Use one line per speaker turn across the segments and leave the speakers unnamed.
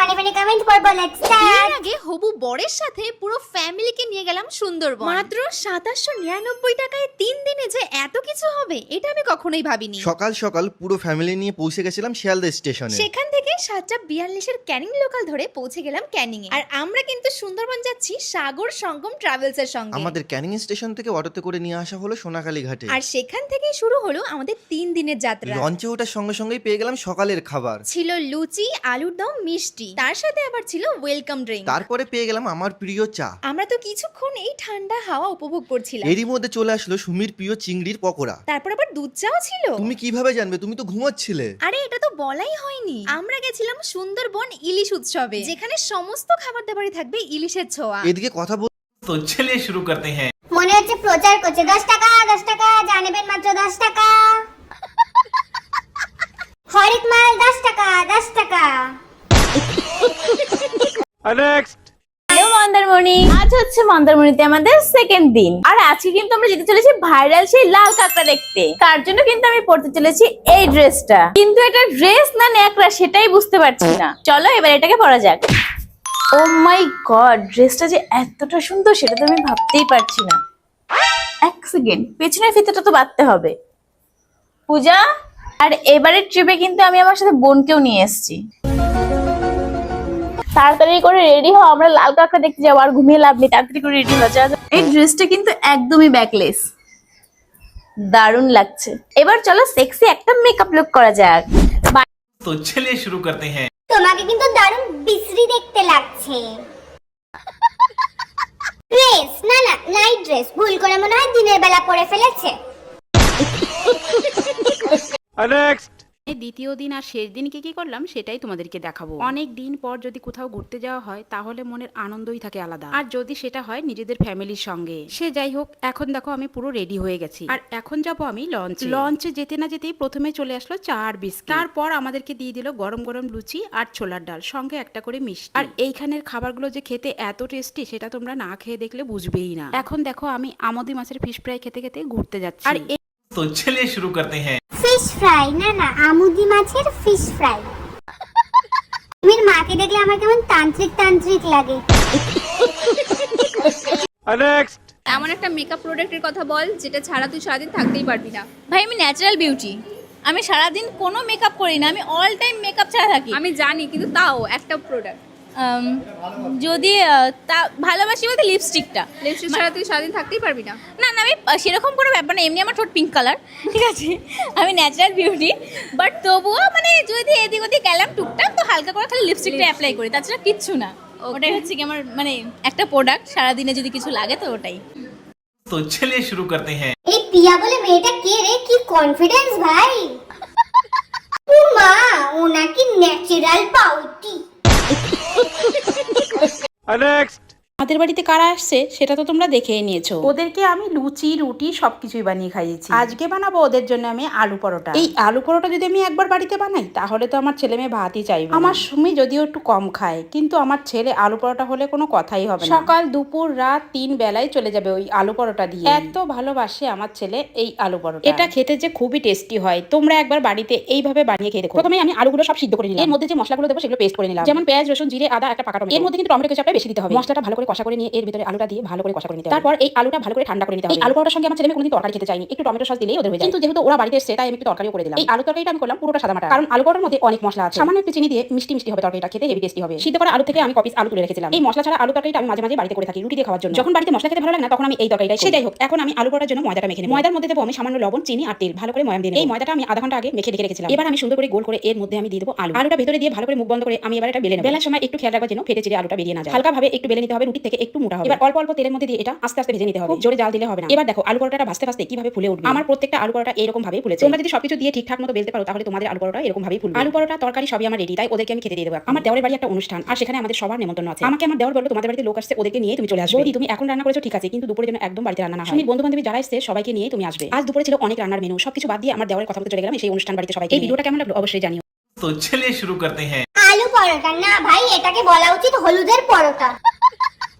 Funny funny comment করব। Let's start.
আগে হবু বরের সাথে পুরো ফ্যামিলিকে নিয়ে গেলাম সুন্দরবন। মাত্র 2799 টাকায় 3 দিনে যে এত কিছু হবে এটা আমি কখনোই ভাবিনি।
সকাল সকাল পুরো ফ্যামিলি নিয়ে পৌঁছে গেছিলাম শিয়ালদা স্টেশনে।
সেখান থেকে 7:42 ক্যানিং লোকাল ধরে পৌঁছে গেলাম ক্যানিং এ। আর আমরা কিন্তু সুন্দরবন যাচ্ছি সাগর সঙ্গম ট্রাভেলস এর সঙ্গে।
আমাদের ক্যানিং স্টেশন থেকে অটোতে করে নিয়ে আসা হলো সোনাখালী ঘাটে।
আর সেখান থেকে শুরু হলো আমাদের 3 দিনের যাত্রা।
লঞ্চে ওঠার সঙ্গে সঙ্গেই পেয়ে গেলাম সকালের খাবার।
ছিল লুচি, আলুর দম, মিষ্টি, তার সাথে আবার ছিল ওয়েলকাম ড্রিঙ্ক।
তারপরে পেয়ে গেলাম আমার প্রিয় চা।
আমরা তো কিছুক্ষণ এই ঠান্ডা হাওয়া উপভোগ করছিলাম।
এরই মধ্যে চলে আসলো সুমির প্রিয় চিংড়ির পকোড়া।
তারপর আবার দুধ চাও ছিল।
তুমি কিভাবে জানবে? তুমি তো ঘুমাচ্ছিলে।
আরে এটা তো বলাই হয়নি। আমরা গেছিলাম সুন্দরবন ইলিশ উৎসবে, যেখানে সমস্ত খাবার দাবারই থাকবে ইলিশের ছোঁয়া।
এদিকে কথা বল।
तो चलिए शुरू करते हैं।
মনে হচ্ছে প্রচার করছে। 10 টাকা 10 টাকা জানেবেন মাত্র 10 টাকা। হরেক মাল 10 টাকা 10 টাকা।
नेक्स्ट।
হ্যালো মন্দারমণি, আজ হচ্ছে মন্দারমণিতে আমাদের সেকেন্ড দিন। আর আজকে কিন্তু আমরা যেতে চলেছি ভাইরাল সেই লাল কাঁকড়া দেখতে। তার জন্য কিন্তু আমি পড়তে চলেছি এই ড্রেসটা, কিন্তু এটা ড্রেস না ন্যাকড়া সেটাই বুঝতে পারছি না। চলো এবার এটাকে পরা যাক। ও মাই গড, ড্রেসটা যে এতটা সুন্দর সেটা তো আমি ভাবতেই পারছি না। এক সেকেন্ড, পেছনের ফিতেটা তো বাঁধতে হবে। পূজা, আর এবারের ট্রিপে কিন্তু আমি আমার সাথে বোনকেও নিয়ে এসেছি। তাড়াতাড়ি করে রেডি হও, আমরা লাল কাঁকড়া দেখতে যাবো। আর ঘুমিয়ে লাভ নেই, তাড়াতাড়ি করে রেডি হও। এই ড্রেসটা কিন্তু একদমই ব্যাকলেস, দারুণ লাগছে। এবার চলো সেক্সি একটা মেকআপ লুক করা যাক।
तो चलिए शुरू करते हैं।
তোমাকে কিন্তু দারুণ বিশ্রী দেখতে লাগছে। ড্রেস না না নাইট ড্রেস, ভুল করে মনে হয় দিনের বেলা পরে ফেলেছে।
नेक्स्ट।
দ্বিতীয় দিন আর শেষ দিন কি করলাম সেটাই তোমাদেরকে দেখাবো। অনেক দিন পর যদি কোথাও ঘুরতে যাওয়া হয় তাহলে মনের আনন্দই থাকে আলাদা, আর যদি সেটা হয় নিজেদের ফ্যামিলির সঙ্গে। সে যাই হোক, এখন দেখো আমি পুরো রেডি হয়ে গেছি আর এখন যাব আমি লঞ্চে যেতে না যেতেই প্রথমে চলে আসলো চা আর বিস্কিট। তারপর আমাদেরকে দিয়ে দিল গরম গরম লুচি আর ছোলার ডাল, সঙ্গে একটা করে মিষ্টি। আর এইখানের খাবারগুলো যে খেতে এত টেস্টি সেটা তোমরা না খেয়ে দেখলে বুঝবেই না। এখন দেখো আমি আমোদি মাছের ফিশ ফ্রাই খেতে খেতে ঘুরতে যাচ্ছি। আর
तो चलिए शुरू करते हैं।
ফিশ ফ্রাই না না আমুদি মাছের ফিশ ফ্রাই। তুমি মাকে দেখলে আমার কেমন তান্ত্রিক তান্ত্রিক লাগে।
नेक्स्ट।
এমন একটা মেকআপ প্রোডাক্টের কথা বল যেটা ছাড়া তুই সারাদিন থাকতেই পারবি না।
ভাই আমি ন্যাচারাল বিউটি, আমি সারাদিন কোনো মেকআপ করি না, আমি অল টাইম মেকআপ ছাড়া থাকি।
আমি জানি, কিন্তু তাও একটা প্রোডাক্ট।
যদি তা ভালোবাসি বলতে লিপস্টিকটা।
লিপস্টিক ছাড়া তুই সারাদিন থাকতেই পারবি না।
না না, আমি সেরকম কোনো ব্যাপার না, এমনি আমার ঠোঁট পিঙ্ক কালার, ঠিক আছে। আমি ন্যাচারাল বিউটি, বাট তবুও মানে যদি এদিক ওদিক গেলাম টুকটাক তো হালকা করে খালি লিপস্টিকটা অ্যাপ্লাই করি, তাছাড়া কিচ্ছু না। ওটাই হচ্ছে কি আমার মানে একটা প্রোডাক্ট, সারাদিনে যদি কিছু লাগে তো ওটাই।
तो चलिए शुरू करते हैं।
এই পিয়া বলে মেয়েটা কে রে? কি কনফিডেন্স ভাই। ও মা, ও নাকি ন্যাচারাল পাউটি।
नेक्स्ट।
আমাদের বাড়িতে কারা আসছে সেটা তো তোমরা দেখেই নিয়েছো। ওদেরকে আমি লুচি রুটি সবকিছুই বানিয়ে খাইয়েছি। আজকে বানাবো ওদের জন্য আমি আলু পরোটা। এই আলু পরোটা যদি আমি একবার বাড়িতে বানাই তাহলে তো আমার ছেলে মেয়ে ভাতই চাইবে। আমার সুমি যদিও একটু কম খায়, কিন্তু আমার ছেলে আলু পরোটা হলে কোনো কথাই হবে না। সকাল দুপুর রাত 3 বেলায় চলে যাবে ওই আলু পরোটা দিয়ে। এত ভালোবাসে আমার ছেলে এই আলু পরোটা। এটা খেতে যে খুবই টেস্টি হয়, তোমরা একবার বাড়িতে এইভাবে বানিয়ে খেয়ে দেখো। প্রথমে আমি আলুগুলো সব সিদ্ধ করে নিলাম, এর মধ্যে যে মশলাগুলো দেবো সেগুলো পেস্ট করে নিলাম, যেমন পেঁয়াজ রসুন জিরে আদা একটা পাকা টমেটো। এর মধ্যে কিন্তু টমেটো কেচাপটা বেশি দিতে হবে। মশলাটা ভালো করে কষা করে নিয়ে এর ভিতরে আলুটা দিয়ে ভালো করে কষা করে নিতে হবে। তারপর এই আলুটা ভালো করে ঠান্ডা করে নিতে হবে। এই আলু পরোটার সঙ্গে আমার ছেলে মেয়ে কোনোদিন তরকারি খেতে চাইনি, একটু টমেটো সস দিলেই ওদের হয়ে যায়। কিন্তু যেহেতু ওরা বাড়িতে এসেছে তাই আমি একটু তরকারিও করে দিলাম। এই আলু তরকারিটা আমি করলাম পুরোটা সাদামাটা, কারণ আলু পরোটার মধ্যে অনেক মশলা আছে। সামান্য একটু চিনি দিয়ে মিষ্টি মিষ্টি হবে তরকারিটা, খেতে হেভি টেস্টি হবে। সিদ্ধ করা আলু থেকে আমি কপিস আলু তুলে রেখেছিলাম। এই মশলা ছাড়া আলু তরকারিটা আমি মাঝে মাঝে বাড়িতে করে থাকি রুটি দিয়ে খাওয়ার জন্য। যখন বাড়িতে মশলা খেতে ভালো লাগে না তখন আমি এই তরকারিটাই। সেটাই হোক, এখন আমি আলু পরোটার জন্য ময়দাটা মেখে নেব। ময়দার মধ্যে দেবো আমি সামান্য লবণ চিনি আর তেল, ভালো করে ময়াম দিয়ে নেব। এই ময়দাটা আমি আধা ঘন্টা আগে মেখে রেখে রেখেছিলাম। এবার আমি সুন্দর করে গোল করে এর মধ্যে আমি দিয়ে দেবো আলু। আলুটা ভেতরে দিয়ে ভালো করে মুখ বন্ধ করে আমি এবার এটা বেলে নেব। বেলার সময় একটু খেয়াল রাখবো যেন ফেটে চিড়ে আলুটা বেরিয়ে না যায়। হালকা ভাবে একটু বেলে নিতে হবে, রুটি থেকে একটু মোটা হবে। এবার অল্প অল্প তেলের মধ্যে দিয়ে এটা আস্তে আস্তে ভেজে নিতে হবে, জোরে জাল দিলে হবে না। এবার দেখো আলু পরোটাটা ভাজতে ভাজতে কিভাবে ফুলে উঠবে। আমার প্রত্যেকটা আলু পরোটা এরকম ভাবেই ফুলেছে। তোমরা যদি সবকিছু দিয়ে ঠিকঠাক মতো বেলতে পারো তাহলে তোমাদের আলু পরোটা এরকম ভাবেই ফুলবে। আলু পরোটা তরকারি সবই আমার রেডি, তাই ওদেরকে আমি খেতে দিয়ে দেবো। আমার দেওরের বাড়ি একটা অনুষ্ঠান আর সেখানে আমাদের সবার নেমন্তন্ন আছে। আমাকে আমার দেওর বললো তোমাদের বাড়িতে লোক আসছে, ওদেরকে নিয়ে তুমি চলে আসবে। বৌদি তুমি এখন রান্না করেছো ঠিক আছে, কিন্তু দুপুরে যেন একদম বাড়িতে রান্না না হয়। বন্ধু বান্ধবী যারা আসছে সবাইকে নিয়ে তুমি আসবে। আজ দুপুরে ছিল অনেক রান্নার মেনু, সবকিছু বাদ দিয়ে আমার দেওরের কথা বলতে চলে গেলাম সেই অনুষ্ঠান বাড়িতে সবাইকে। এই ভিডিওটা কেমন লাগলো অবশ্যই জানিও।
तो चलिए शुरू करते हैं।
আলু পরোটা না ভাই, এটাকে বলা উচিত হলুদের পরোটা।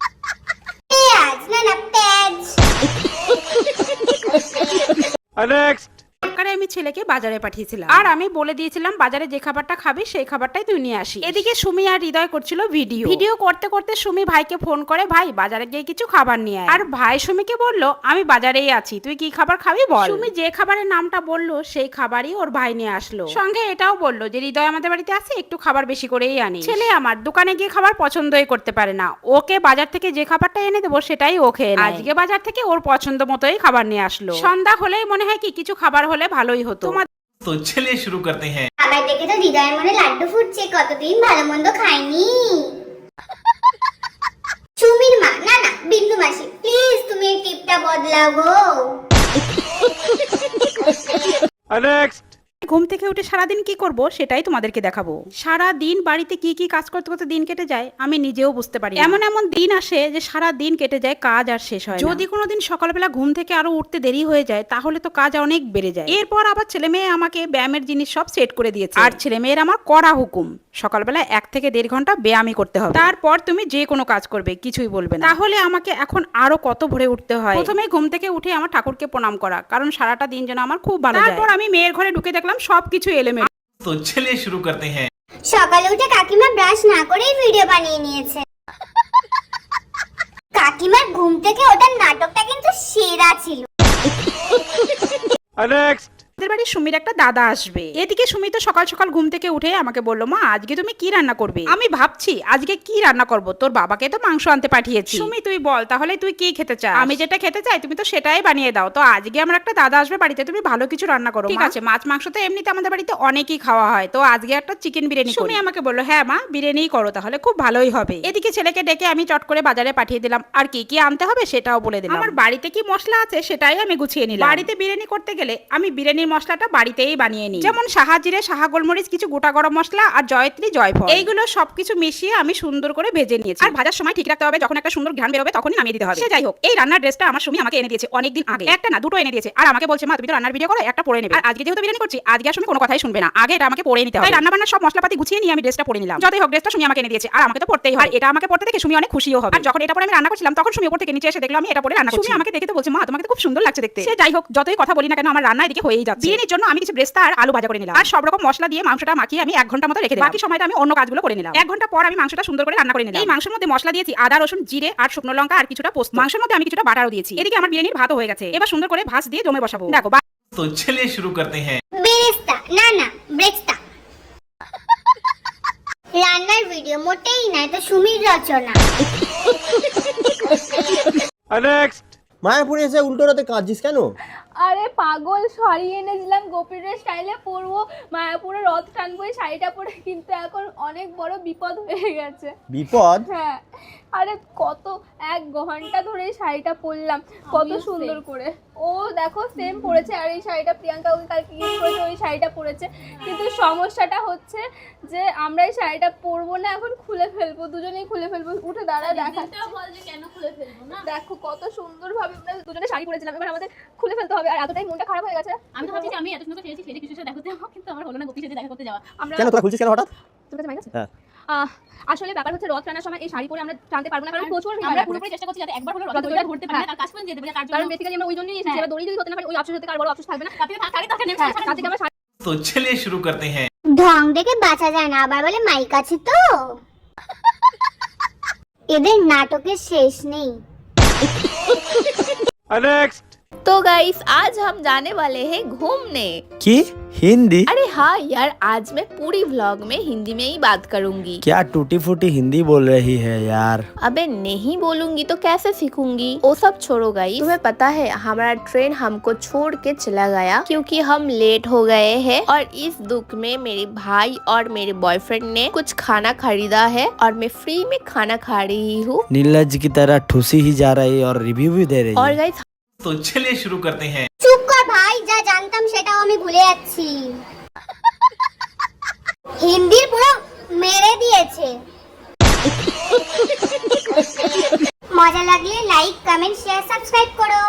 পেঁয়াজ না না পেঁয়াজ।
नेक्स्ट।
টাকারে আমি ছেলেকে বাজারে পাঠিয়েছিলাম, আর আমি বলে দিয়েছিলাম বাজারে যে খাবারটা খাবি সেই খাবারটাই তুই নিয়ে আসি। এদিকে সুমি আর হৃদয় করছিল ভিডিও করতে করতে সুমি ভাইকে ফোন করে, ভাই বাজারে গিয়ে কিছু খাবার নিয়ে আয়। আর ভাই সুমিকে বললো আমি বাজারেই আছি, তুই কি খাবার খাবি বল। সুমি যে খাবারের নামটা বললো সেই খাবারই ওর ভাই নিয়ে আসলো। সঙ্গে এটাও বললো যে হৃদয় আমাদের বাড়িতে আছে, একটু খাবার বেশি করেই আনি। ছেলে আমার দোকানে গিয়ে খাবার পছন্দই করতে পারে না, ওকে বাজার থেকে যে খাবারটা এনে দেবো সেটাই ও খেয়ে নেয়। আজকে বাজার থেকে ওর পছন্দ মতোই খাবার নিয়ে আসলো। সন্ধ্যা হলেই মনে হয় কি কিছু খাবার হলে ভালোই হতো।
तो चलिए शुरू करते हैं।
আবার দেখে তো হৃদয়ের মনে লাড্ডু ফুটছে, কতদিন ভালো মন্দ খাইনি। সুমির মা, না না বিন্দু মাসি, প্লিজ তুমি এই টিপটা বদলাও গো।
नेक्स्ट।
ঘুম থেকে উঠে সারাদিন কি করব সেটাই তোমাদেরকে দেখাবো। সারা দিন বাড়িতে কি কি কাজ করতে করতে দিন কেটে যায় আমি নিজেও বুঝতে পারি। এমন এমন দিন আসে যে সারা দিন কেটে যায়, কাজ আর শেষ হয় না। যদি কোনোদিন সকালবেলা ঘুম থেকে আরো উঠতে দেরি হয়ে যায় তাহলে তো কাজ অনেক বেড়ে যায়। এরপর আবার ছেলে মেয়ে আমাকে ব্যায়ামের জিনিস সব সেট করে দিয়েছে, আর ছেলে মেয়ের আমার কড়া হুকুম সকালবেলা 1 থেকে 1.5 ঘন্টা ব্যায়ামই করতে হবে, তারপর তুমি যে কোনো কাজ করবে কিছুই বলবে না। তাহলে আমাকে এখন আরো কত ভোরে উঠতে হয়। প্রথমে ঘুম থেকে উঠে আমার ঠাকুরকে প্রণাম করা, কারণ সারাটা দিন যেন আমার খুব ভালো যায়। তারপর আমি মেয়ের ঘরে ঢুকে দেখলাম সবকিছু এলোমেলো।
तो चलिए शुरू करते हैं।
সকালে उठे কাকিমা ব্রাশ না করেই ভিডিও বানিয়ে নিয়েছে। কাকিমার ঘুম থেকে ওঠার নাটকটা কিন্তু সেরা ছিল।
नेक्स्ट।
আমাদের বাড়ি সুমির একটা দাদা আসবে। এদিকে সুমি তো সকাল সকাল ঘুম থেকে উঠে আমাকে বললো, মা আজকে তুমি কি রান্না করবে? আমি ভাবছি আজকে কি রান্না করব, তোর বাবাকে তো মাংস আনতে পাঠিয়েছি। সুমি তুই বল তাহলে তুই কি খেতে চাস? আমি যেটা খেতে চাই তুমি তো সেটাই বানিয়ে দাও। তো আজকে আমার একটা দাদা আসবে বাড়িতে, তুমি ভালো কিছু রান্না করো। ঠিক আছে, মাছ মাংস তো এমনিতে আমাদের বাড়িতে অনেকই খাওয়া হয়, তো আজকে একটা চিকেন বিরিয়ানি। সুমি আমাকে বললো, হ্যাঁ মা বিরিয়ানিই করো, তাহলে খুব ভালোই হবে। এদিকে ছেলেকে ডেকে আমি চট করে বাজারে পাঠিয়ে দিলাম, আর কি কি আনতে হবে সেটাও বলে দিলাম। আমার বাড়িতে কি মশলা আছে সেটাই আমি গুছিয়ে নিলাম। বাড়িতে বিরিয়ানি করতে গেলে আমি বিরিয়ানির মশলাটা বাড়িতেই বানিয়ে নিই, যেমন সাহা জিরে, সাহা গোলমরিচ, কিছু গোটা গরম মশলা আর জয়ত্রী, জয়ফল, এইগুলো সবকিছু মিশিয়ে আমি সুন্দর করে ভেজে নিয়েছি। আর ভাজার সময় ঠিক রাখতে হবে, যখন একটা সুন্দর ঘ্রাণ বেরোবে তখনই নামিয়ে দিতে হবে। সে যাই হোক, এই রান্নার ড্রেসটা আমার সুমি আমাকে এনে দিয়েছে অনেকদিন আগে, একটা না দুটো এনে দিয়েছে, আর আমাকে বলছে মা তুমি তো রান্নার ভিডিও করো, একটা পরে নেবে। আর আজকে যেহেতু বিরিয়ানি করছি আজকে আর সুমি কোনো কথাই শুনবে না, আগে এটা আমাকে পরে নিতে হবে। তাই রান্না বান্নার সব মশলাপাতি গুছিয়ে নিয়ে আমি ড্রেসটা পরে নিলাম। যতই হোক ড্রেসটা সুমি আমাকে এনে দিয়েছে আর আমাকে তো পরতেই হয়, আর এটা আমাকে পরতে দেখে সুমি অনেক খুশিও হবে। আর যখন এটা পরে আমি রান্না করছিলাম তখন সুমি উপর থেকে নিচে এসে দেখলো আমি এটা পরে রান্না করছি। সুমি আমাকে দেখে তো বলছে মা তোমাকে তো খুব সুন্দর লাগছে দেখতে। সে যাই হোক, যতই কথা বলি না কেন আমার রান্না এদিকে হয়েই যাচ্ছে। বিরিয়ানির জন্য আমি কিছু ব্রেস্তা আর আলু ভাজা করে নিলাম, আর সব রকম মশলা দিয়ে মাংসটা মাখিয়ে আমি 1 ঘন্টা মতো রেখে দিলাম। বাকি সময়টা আমি অন্য কাজগুলো করে নিলাম। 1 ঘন্টা পর আমি মাংসটা সুন্দর করে রান্না করে নিলাম। এই মাংসের মধ্যে মশলা দিয়েছি আদা, রসুন, জিরে আর শুকনো লঙ্কা আর কিছুটা পোস্ত। মাংসের মধ্যে আমি কিছুটা বাটারও দিয়েছি। এদিকে আমার বিরিয়ানির ভাতও হয়ে গেছে, এবার সুন্দর করে ভাত দিয়ে জমে বসাবো। দেখো
तो चलिए शुरू करते हैं।
বেরেস্তা না না ব্রেস্তা। রান্নার ভিডিও মোটেই না, এটা সুমির রচনা।
नेक्स्ट।
মায়াপুরে এসে উল্টো রাতে কাঁদছিস কেন?
আরে পাগল, শাড়ি এনেছিলাম গোপীদের স্টাইলে পরবো, মায়াপুরে রথ টানবো এই শাড়িটা পরে, কিন্তু এখন অনেক বড় বিপদ হয়ে গেছে।
বিপদ?
হ্যাঁ, আরে কত 1 ঘন্টা ধরে এই শাড়িটা পরলাম, কত সুন্দর করে। ও দেখো সেম পরেছে, আর এই শাড়িটা প্রিয়াঙ্কা ওকে কালকে ইউজ করেছে, ওই শাড়িটা পরেছে। কিন্তু সমস্যাটা হচ্ছে যে আমরা এই শাড়িটা পরবো না, এখন খুলে ফেলবো, দুজনেই খুলে ফেলবো। উঠে দাঁড়ায় দেখা, কেন খুলে ফেলবো না? দেখো কত সুন্দর ভাবে আমরা দুজনে শাড়ি পরেছিলাম, এবার আমাদের খুলে ফেলতে হবে। আর এতটাই মনটা খারাপ হয়ে গেছে। আমি তো ভাবছি যে আমি এত সুন্দর সেজেছি, সেজে কিছু সাথে দেখা করতে যাবো, কিন্তু আমার হলো না গোপীর সাথে দেখা করতে যাওয়া। আমরা
কেন তোরা খুলছিস কেন হঠাৎ?
তোর কাছে মাইক আছে?
হ্যাঁ।
আসলে ব্যাপার হচ্ছে রথ টানার সময় এই শাড়ি পরে আমরা টানতে পারবো না, কারণ প্রচুর আমরা পুরোপুরি চেষ্টা করছি যাতে একবার হলো রথ ধরতে পারি না, তার কাজ করে যেতে পারি। কারণ বেসিক্যালি আমরা ওই জন্যই এসেছি, এবার দড়ি যদি হতে না পারি ওই আফসোস হতে, কার বড় আফসোস থাকবে না। তাতে আমরা
तो चलिए शुरू करते हैं।
ঢং দেখে বাঁচা যায় না, আবার বলে মাইক আছে তো। এদের নাটকের শেষ নেই।
नेक्स्ट।
तो गाइस आज हम जाने वाले हैं घूमने।
কি হিন্দি?
अरे हाँ यार, आज मैं पूरी व्लॉग में हिंदी में ही बात करूंगी।
क्या टूटी फूटी हिंदी बोल रही है यार?
अबे नहीं बोलूंगी तो कैसे सीखूंगी? वो सब छोड़ो गाइस, तुम्हें पता है हमारा ट्रेन हमको छोड़ के चला गया क्योंकि हम लेट हो गए हैं, और इस दुख में मेरे भाई और मेरे बॉयफ्रेंड ने कुछ खाना खरीदा है और मैं फ्री में खाना खा रही हूँ।
नीलज की तरह ठुसी ही जा रही और रिव्यू भी दे रही
और
है।
गाइस
तो चलिए शुरू करते हैं।
চুপ কর ভাই, যা জানতাম সেটাও আমি ভুলে যাচ্ছি। হিন্দির পুরো মেরে দিয়েছে। মজা লাগলে লাইক, কমেন্ট, শেয়ার, সাবস্ক্রাইব করো।